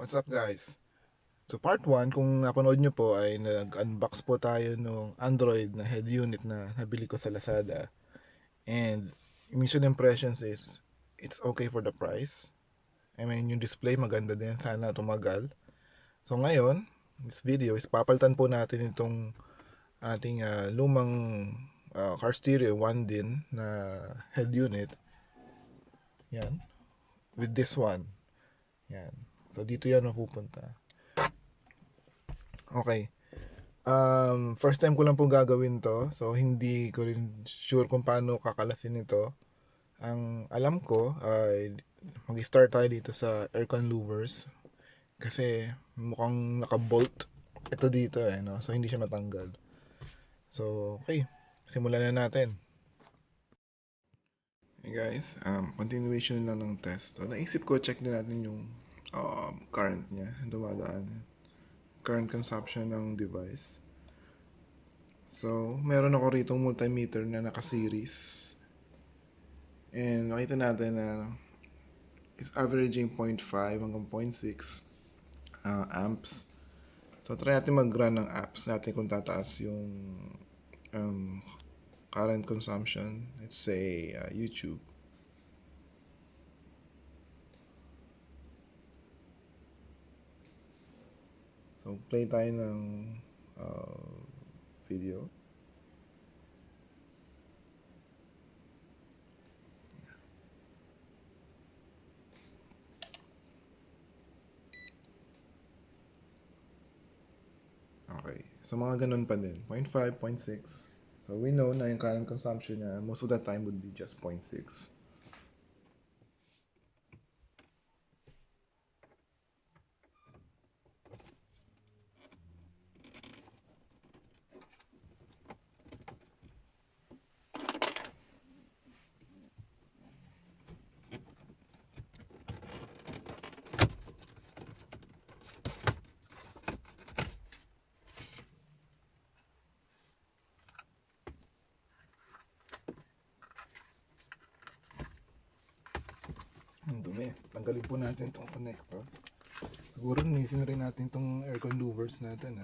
What's up guys? So part 1, kung napanood nyo po ay nag-unbox po tayo ng Android na head unit na nabili ko sa Lazada. And initial impressions is it's okay for the price. I mean yung display maganda din, sana tumagal. So ngayon, this video is papalitan po natin itong ating lumang car stereo 1 din na head unit. Yan. With this one. Yan. So dito yan mapupunta. Okay. First time ko lang po gagawin to. So, hindi ko rin sure kung paano kakalasin ito. Ang alam ko, ay mag-start tayo dito sa aircon louvers. Kasi mukhang naka-bolt ito dito no? So, hindi siya matanggal. So, okay. Simulan na natin. Hey guys, continuation lang ng test. So, naisip ko, check din natin yung current niya. Dumadaan. Current consumption ng device. So, meron ako rito multimeter na naka-series. And makita natin na is averaging 0.5 hanggang 0.6 amps. So, try natin mag-run ng apps natin kung tataas yung current consumption. Let's say YouTube. So, play tayo ng video. Okay. So, mga ganun pa din. 0.5, 0.6. So, we know na yung current consumption niya, most of the time would be just 0.6. Ang dumi. Tanggalin po natin itong connector. Siguro nilisin rin natin itong aircon louvers natin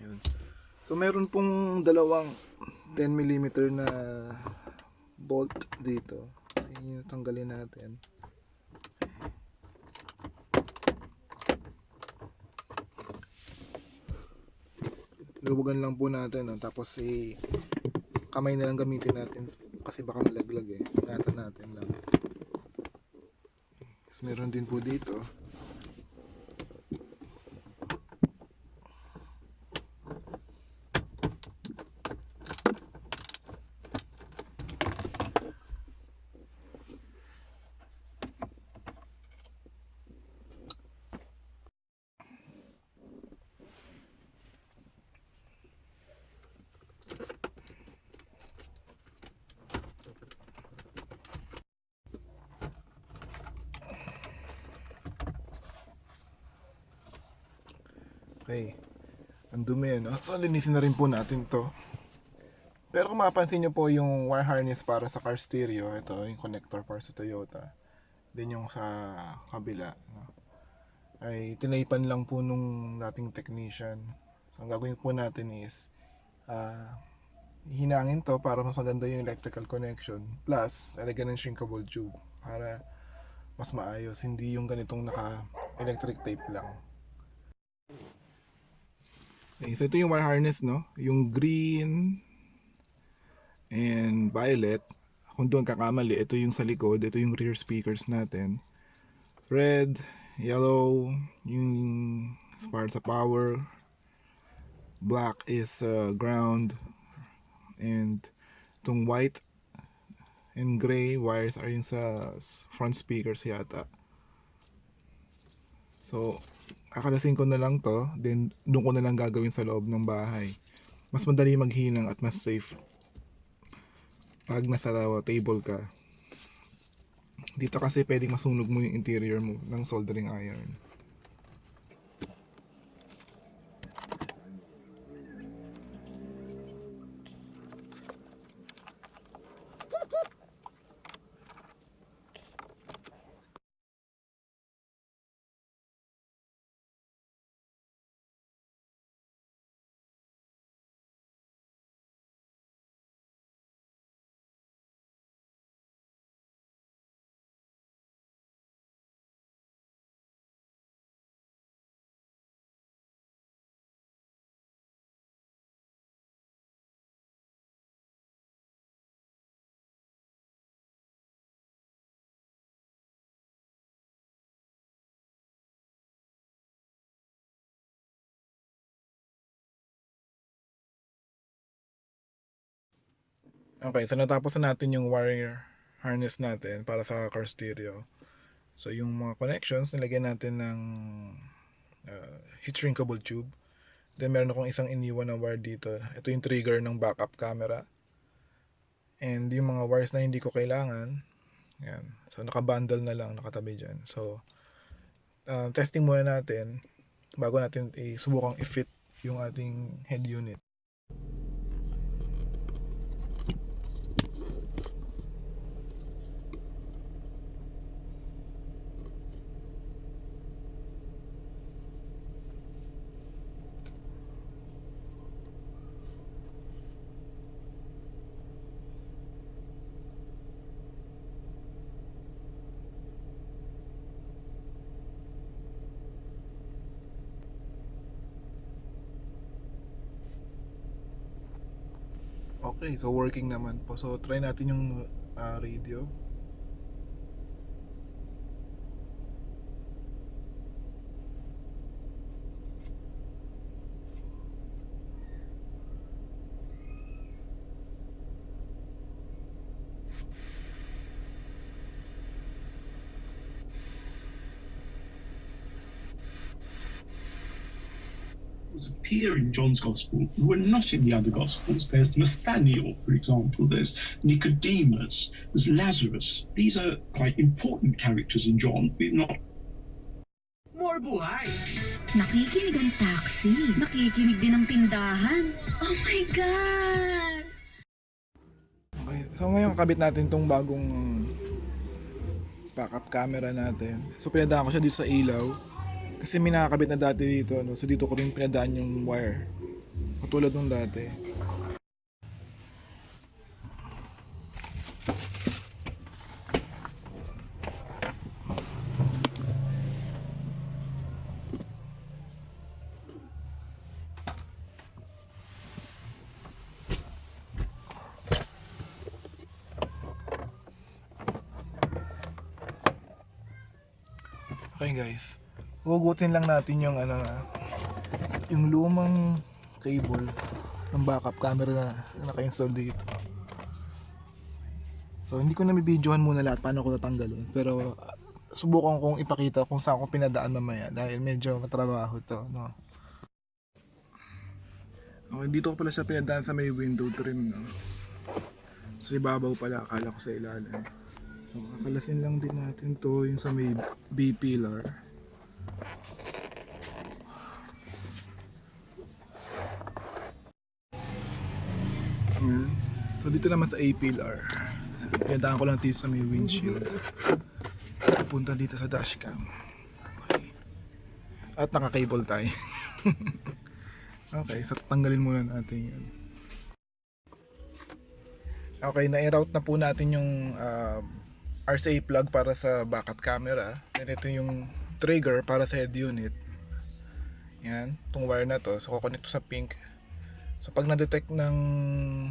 Ayun. So meron pong dalawang 10mm na bolt dito. So, yun yung tanggalin natin. Lubugan lang po natin tapos kamay na lang gamitin natin kasi baka malaglag ingatan natin lang. Tapos meron din po dito. Okay. Ang dumi So linisin na rin po natin to. Pero kung mapapansin nyo po yung wire harness para sa car stereo, ito yung connector para sa Toyota. Then yung sa kabila ay tinaypan lang po nung dating technician. So ang gagawin po natin is hinangin to para mas maganda yung electrical connection. Plus, lalagyan ng shrinkable tube para mas maayos. Hindi yung ganitong naka-electric tape lang. Okay, so ito yung wire harness, no? Yung green and violet. Kung doon kakamali, ito yung sa likod. Ito yung rear speakers natin. Red, yellow, yung as far sa power. Black is ground. And itong white and gray wires are yung sa front speakers yata. So, kakalasin ko na lang to, then doon ko na lang gagawin sa loob ng bahay. mas madali maghinang at mas safe pag nasa table ka. Dito kasi pwedeng masunog mo yung interior mo ng soldering iron. Okay, so natapos na natin yung wire harness natin para sa car stereo. So yung mga connections, nilagyan natin ng heat shrinkable tube. Then meron akong isang iniwan na wire dito. Ito yung trigger ng backup camera. And yung mga wires na hindi ko kailangan, yan. So nakabundle na lang, nakatabi dyan. So testing muna natin bago natin subukang i-fit yung ating head unit. Okay, so working naman po. So try natin yung radio. Appear in John's Gospel who are not in the other Gospels. There's Nathaniel, for example. There's Nicodemus. There's Lazarus. These are quite important characters in John. We're not. More buhay! Nakikinig ang taxi. Nakikinig din ang tindahan. Oh my God! Okay, so ngayon kabit natin tong bagong backup camera natin. So pinadaan ko siya dito sa ilaw. Kasi may nakakabit na dati dito, no? So dito ko rin pinadaan yung wire. Katulad nung dati. Okay guys. Hugutin lang natin yung yung lumang cable ng backup camera na naka-install dito. So hindi ko na bibidyohan muna lahat paano ko tatanggalin, pero subukan kong ipakita kung saan ko pinadaan mamaya dahil medyo matrabaho to, no. Okay, dito ko pala siya pinadaan sa may window trim, no. Sa ibabaw pala, akala ko sa ilalim. So kakalasin lang din natin to yung sa may B pillar. Ayan. So dito naman sa A pillar, pinadaan ko lang dito sa may windshield, punta dito sa dashcam. Okay. At naka-cable tayo. Okay, so tatanggalin muna natin yun. Okay, na-route na po natin yung RCA plug para sa backup camera. And ito yung trigger para sa head unit. Yan, itong wire na to. So kukonect to sa pink. So pag na-detect ng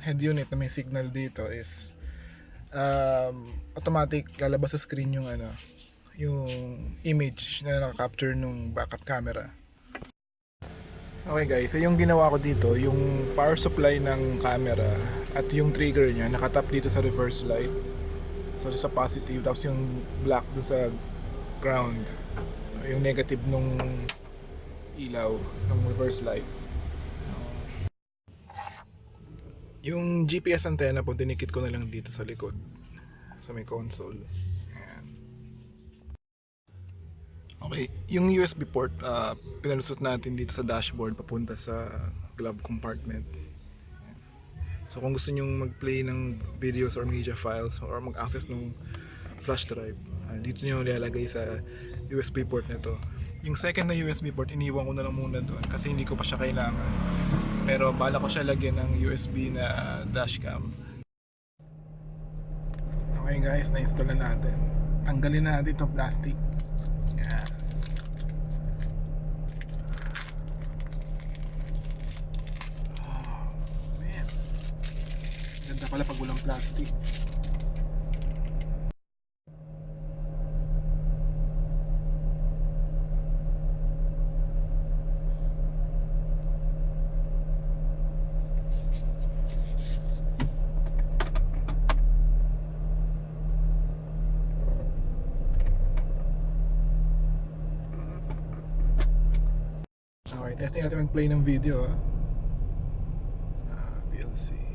head unit na may signal dito is automatic lalabas sa screen yung yung image na naka-capture ng backup camera. Okay guys, so yung ginawa ko dito, yung power supply ng camera at yung trigger niya nakatap dito sa reverse light. So sa positive, tapos yung black doon sa ground, yung negative nung ilaw ng reverse light. Yung GPS antenna po, dinikit ko na lang dito sa likod, sa may console. Ayan. Okay, yung USB port, pinalusot natin dito sa dashboard papunta sa glove compartment. So kung gusto nyong mag-play ng videos or media files or mag-access ng flash drive, dito nyo ilalagay sa USB port nito. Yung second na USB port, iniwan ko na lang muna doon kasi hindi ko pa siya kailangan. Pero bala ko siya lagyan ng USB na dashcam. Okay guys, na-install na natin. Tanggalin na natin itong plastic. Yan. Oh, man. Ganda pala pag walang plastic. Okay, testing natin mag-play ng video. VLC.